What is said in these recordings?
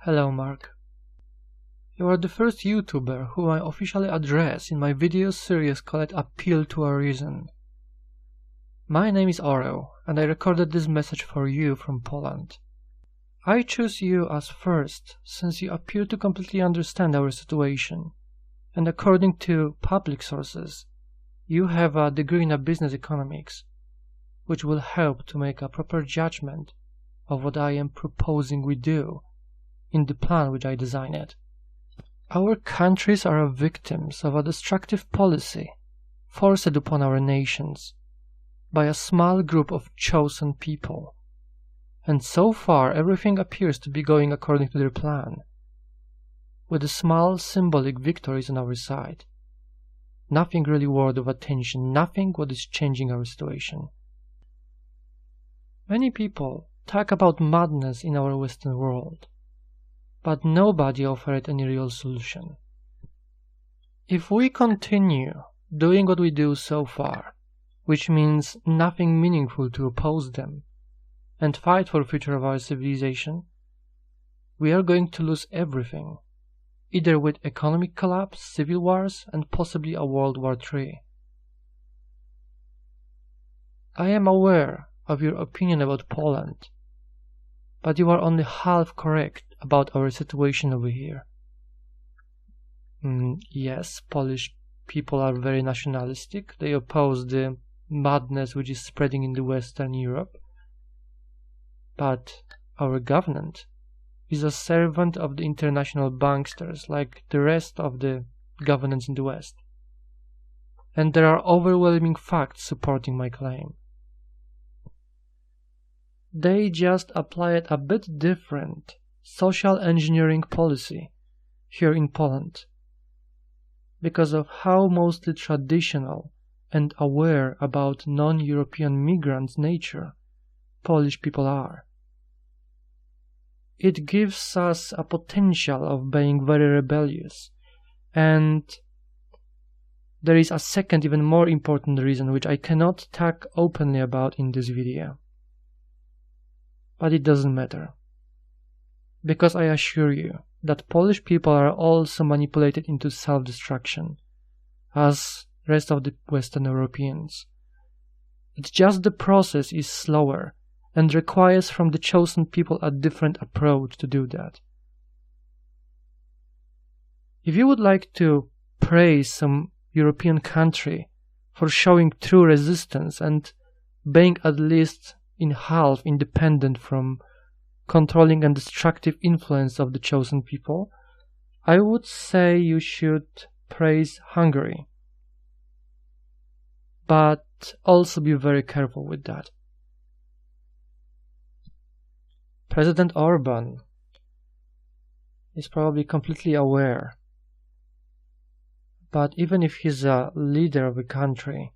Hello, Mark. You are the first YouTuber whom I officially address in my video series called Appeal to a Reason. My name is Oreo, and I recorded this message for you from Poland. I choose you as first, since you appear to completely understand our situation, and according to public sources, you have a degree in business economics, which will help to make a proper judgment of what I am proposing we do in the plan which I designed. Our countries are victims of a destructive policy forced upon our nations by a small group of chosen people, and so far everything appears to be going according to their plan, with small symbolic victories on our side. Nothing really worthy of attention, nothing what is changing our situation. Many people talk about madness in our Western world, but nobody offered any real solution. If we continue doing what we do so far, which means nothing meaningful to oppose them, and fight for the future of our civilization, we are going to lose everything, either with economic collapse, civil wars, and possibly a World War III. I am aware of your opinion about Poland, but you are only half correct about our situation over here. Yes, Polish people are very nationalistic. They oppose the madness which is spreading in the Western Europe. But our government is a servant of the international banksters like the rest of the governments in the West. And there are overwhelming facts supporting my claim. They just applied a bit different social engineering policy here in Poland because of how mostly traditional and aware about non-European migrants' nature Polish people are. It gives us a potential of being very rebellious, and there is a second even more important reason which I cannot talk openly about in this video. But it doesn't matter, because I assure you that Polish people are also manipulated into self-destruction, as rest of the Western Europeans. It's just the process is slower and requires from the chosen people a different approach to do that. If you would like to praise some European country for showing true resistance and being at least in half independent from controlling and destructive influence of the chosen people, I would say you should praise Hungary. But also be very careful with that. President Orban is probably completely aware, but even if he's a leader of a country,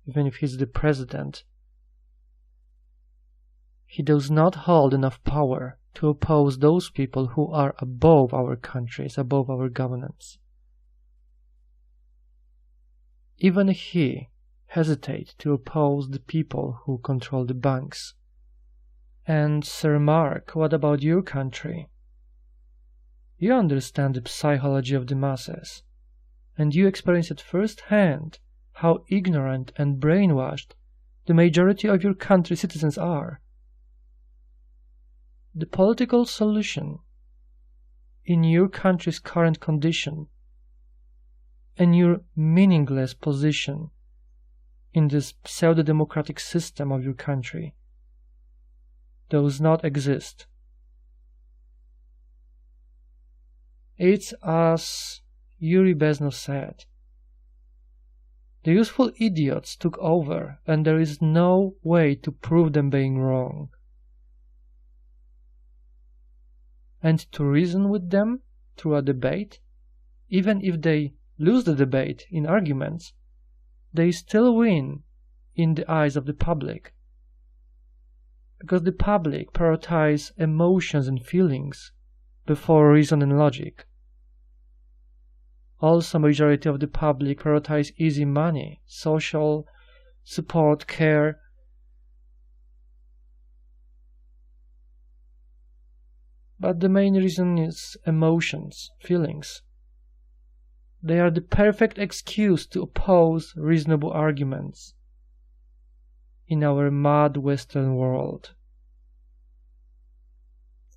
even if he's the president, he does not hold enough power to oppose those people who are above our countries, above our governance. Even he hesitates to oppose the people who control the banks. And Sir Mark, what about your country? You understand the psychology of the masses, and you experience at first hand how ignorant and brainwashed the majority of your country's citizens are. The political solution in your country's current condition and your meaningless position in this pseudo-democratic system of your country does not exist. It's as Yuri Bezno said, the useful idiots took over and there is no way to prove them being wrong. And to reason with them through a debate, even if they lose the debate in arguments, they still win in the eyes of the public. Because the public prioritizes emotions and feelings before reason and logic. Also, majority of the public prioritize easy money, social support, care, But the main reason is emotions, feelings. They are the perfect excuse to oppose reasonable arguments in our mad Western world.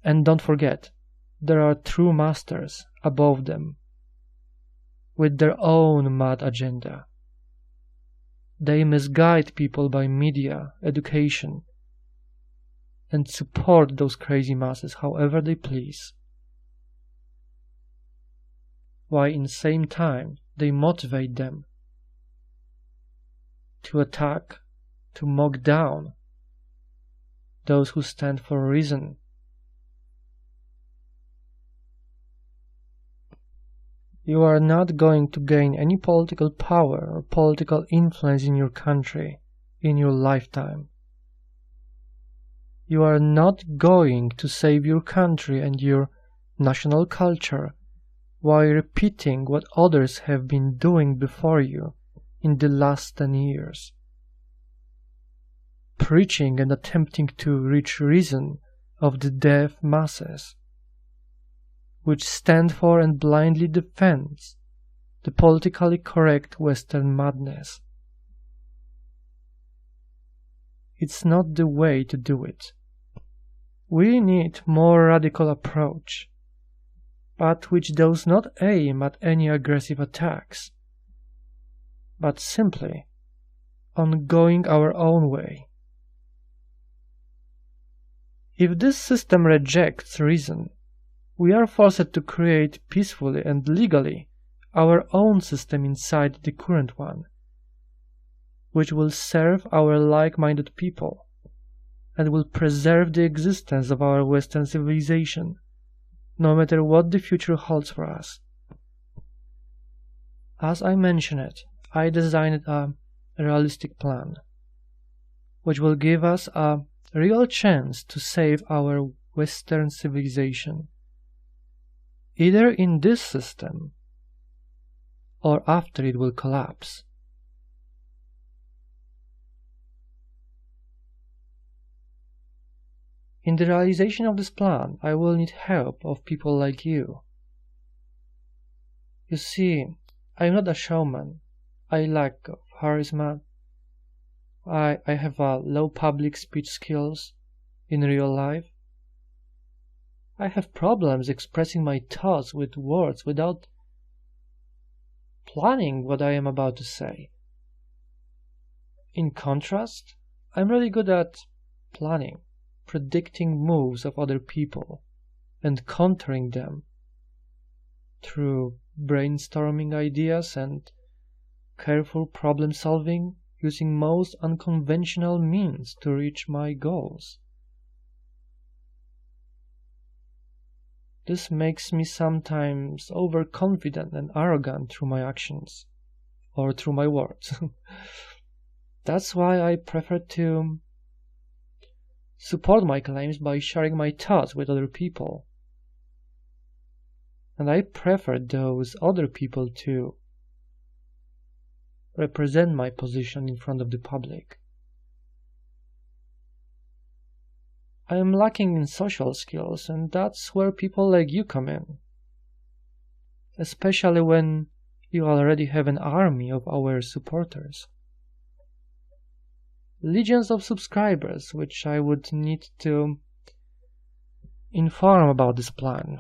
And don't forget, there are true masters above them, with their own mad agenda. They misguide people by media, education, and support those crazy masses however they please. While in the same time they motivate them to attack, to mock down those who stand for reason. You are not going to gain any political power or political influence in your country in your lifetime. You are not going to save your country and your national culture while repeating what others have been doing before you in the last 10 years. Preaching and attempting to reach reason of the deaf masses, which stand for and blindly defends the politically correct Western madness. It's not the way to do it. We need more radical approach, but which does not aim at any aggressive attacks, but simply on going our own way. If this system rejects reason, we are forced to create peacefully and legally our own system inside the current one, which will serve our like-minded people and will preserve the existence of our Western civilization, no matter what the future holds for us. As I mentioned, I designed a realistic plan, which will give us a real chance to save our Western civilization, either in this system or after it will collapse. In the realization of this plan, I will need help of people like you. You see, I am not a showman. I lack of charisma. I have low public speech skills in real life. I have problems expressing my thoughts with words without planning what I am about to say. In contrast, I'm really good at planning, predicting moves of other people, and countering them through brainstorming ideas and careful problem solving, using most unconventional means to reach my goals. This makes me sometimes overconfident and arrogant through my actions, or through my words. That's why I prefer to support my claims by sharing my thoughts with other people. And I prefer those other people to represent my position in front of the public. I am lacking in social skills, and that's where people like you come in. Especially when you already have an army of our supporters. Legions of subscribers, which I would need to inform about this plan.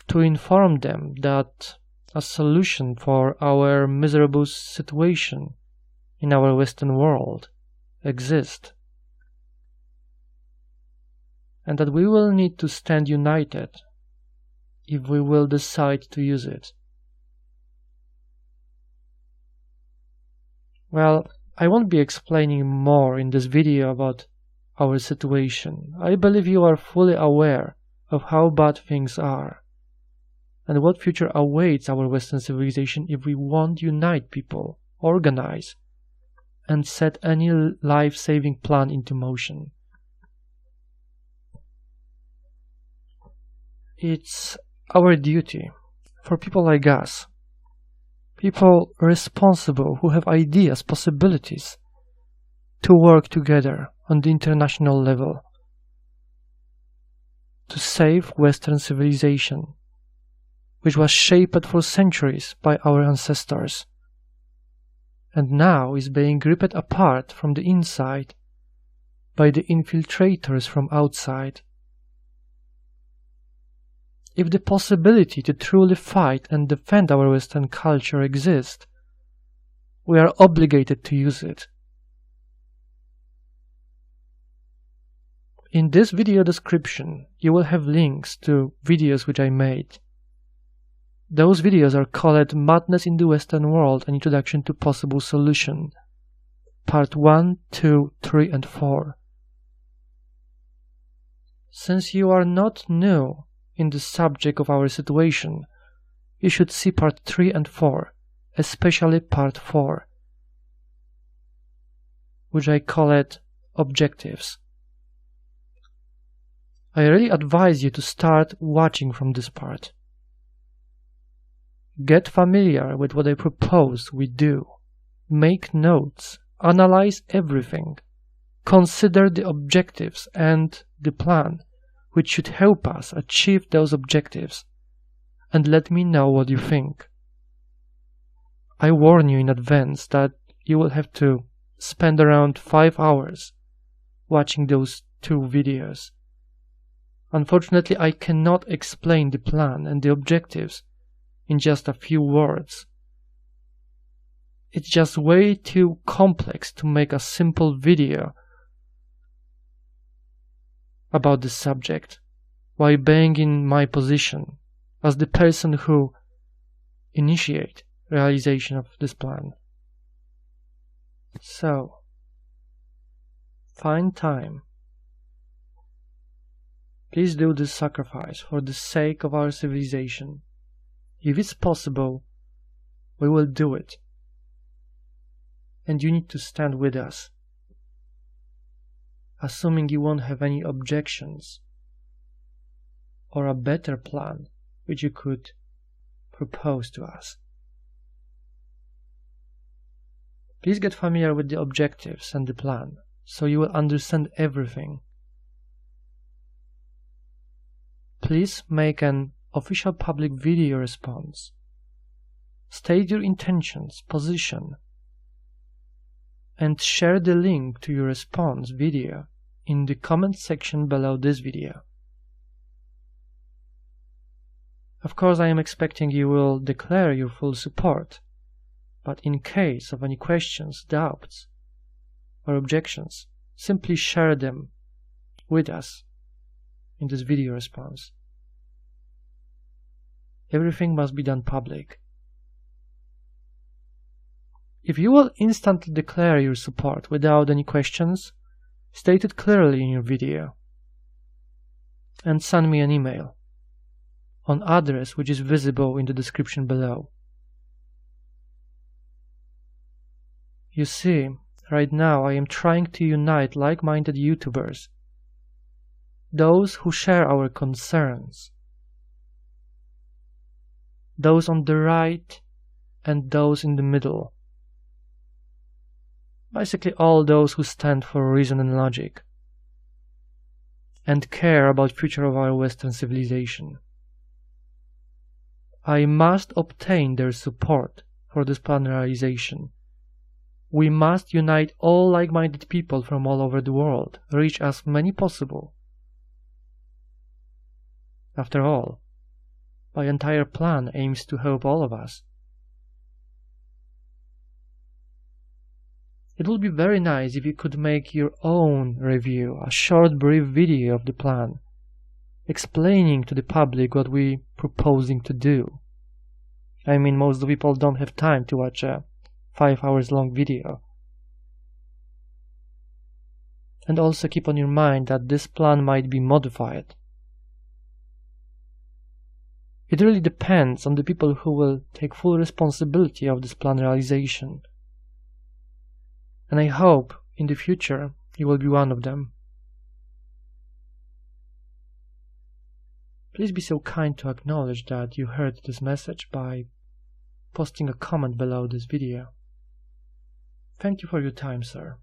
To inform them that a solution for our miserable situation in our Western world exists, and that we will need to stand united if we will decide to use it. Well, I won't be explaining more in this video about our situation. I believe you are fully aware of how bad things are and what future awaits our Western civilization if we won't unite people, organize, and set any life-saving plan into motion. It's our duty for people like us, people responsible who have ideas, possibilities, to work together on the international level to save Western civilization, which was shaped for centuries by our ancestors, and now is being ripped apart from the inside by the infiltrators from outside. If the possibility to truly fight and defend our Western culture exists, we are obligated to use it. In this video description, you will have links to videos which I made. Those videos are called Madness in the Western World: An Introduction to Possible Solution, Part 1, 2, 3 and 4. Since you are not new in the subject of our situation, you should see Part 3 and 4, especially Part 4, which I call it Objectives. I really advise you to start watching from this part. Get familiar with what I propose we do. Make notes, analyze everything, consider the objectives and the plan, which should help us achieve those objectives, and let me know what you think. I warn you in advance that you will have to spend around 5 hours watching those 2 videos. Unfortunately, I cannot explain the plan and the objectives in just a few words. It's just way too complex to make a simple video about this subject, while being in my position as the person who initiate realization of this plan. So, find time. Please do this sacrifice for the sake of our civilization. If it's possible, we will do it. And you need to stand with us, assuming you won't have any objections or a better plan which you could propose to us. Please get familiar with the objectives and the plan, so you will understand everything. Please make an official public video response. State your intentions, position, and share the link to your response video in the comment section below this video. Of course, I am expecting you will declare your full support, but in case of any questions, doubts, or objections, simply share them with us in this video response. Everything must be done public. If you will instantly declare your support without any questions, state it clearly in your video and send me an email on address which is visible in the description below. You see, right now I am trying to unite like-minded YouTubers, those who share our concerns, those on the right and those in the middle. Basically all those who stand for reason and logic and care about the future of our Western civilization. I must obtain their support for this plan realization. We must unite all like-minded people from all over the world, reach as many possible. After all, my entire plan aims to help all of us. It would be very nice if you could make your own review, a short brief video of the plan, explaining to the public what we're proposing to do. I mean, most people don't have time to watch a 5 hours long video. And also keep on your mind that this plan might be modified. It really depends on the people who will take full responsibility of this plan realization. And I hope in the future you will be one of them. Please be so kind to acknowledge that you heard this message by posting a comment below this video. Thank you for your time, sir.